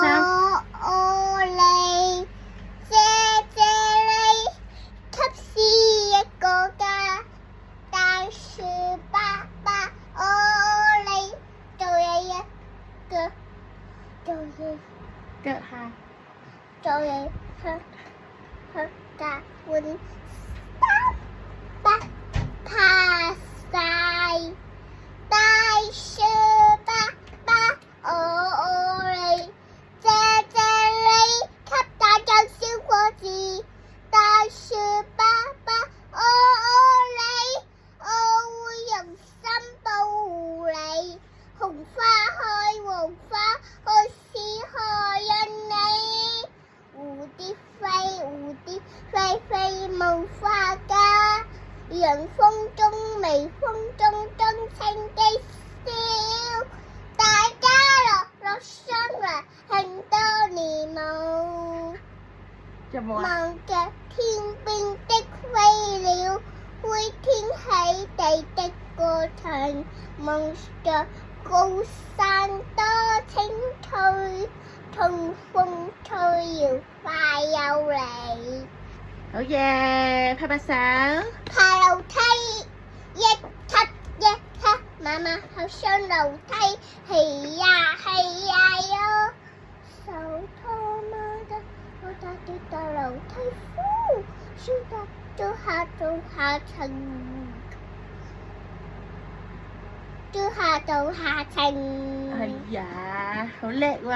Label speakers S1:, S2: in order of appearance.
S1: 衫。
S2: 我嚟，謝謝你，給是一個家。大樹爸爸，我嚟做嘢一個，做嘢
S1: 腳下。
S2: 做嘢去打碗爸爬晒。大樹爸爸，我嚟，謝謝你，給大獎小果子。大樹爸爸，我嚟，我會用心保護你。紅花開，黃花開，是何人你？蝴蝶飛，蝴蝶飛，飛無花家。陽風中，微風中，盡情地笑。大家樂相來，慶多年冇。
S1: 有冇啊？
S2: 望着天邊的飛鳥，灰天起地的歌唱，望着高山多青翠，痛風吹搖快又嚟。
S1: 好嘢，拍拍手。
S2: 爬樓梯，一級一級，媽媽好上樓梯，係呀係呀喲。手拖媽的，我打跌到樓梯，呼，輸得做下層，做下層。
S1: 哎呀，好叻喎！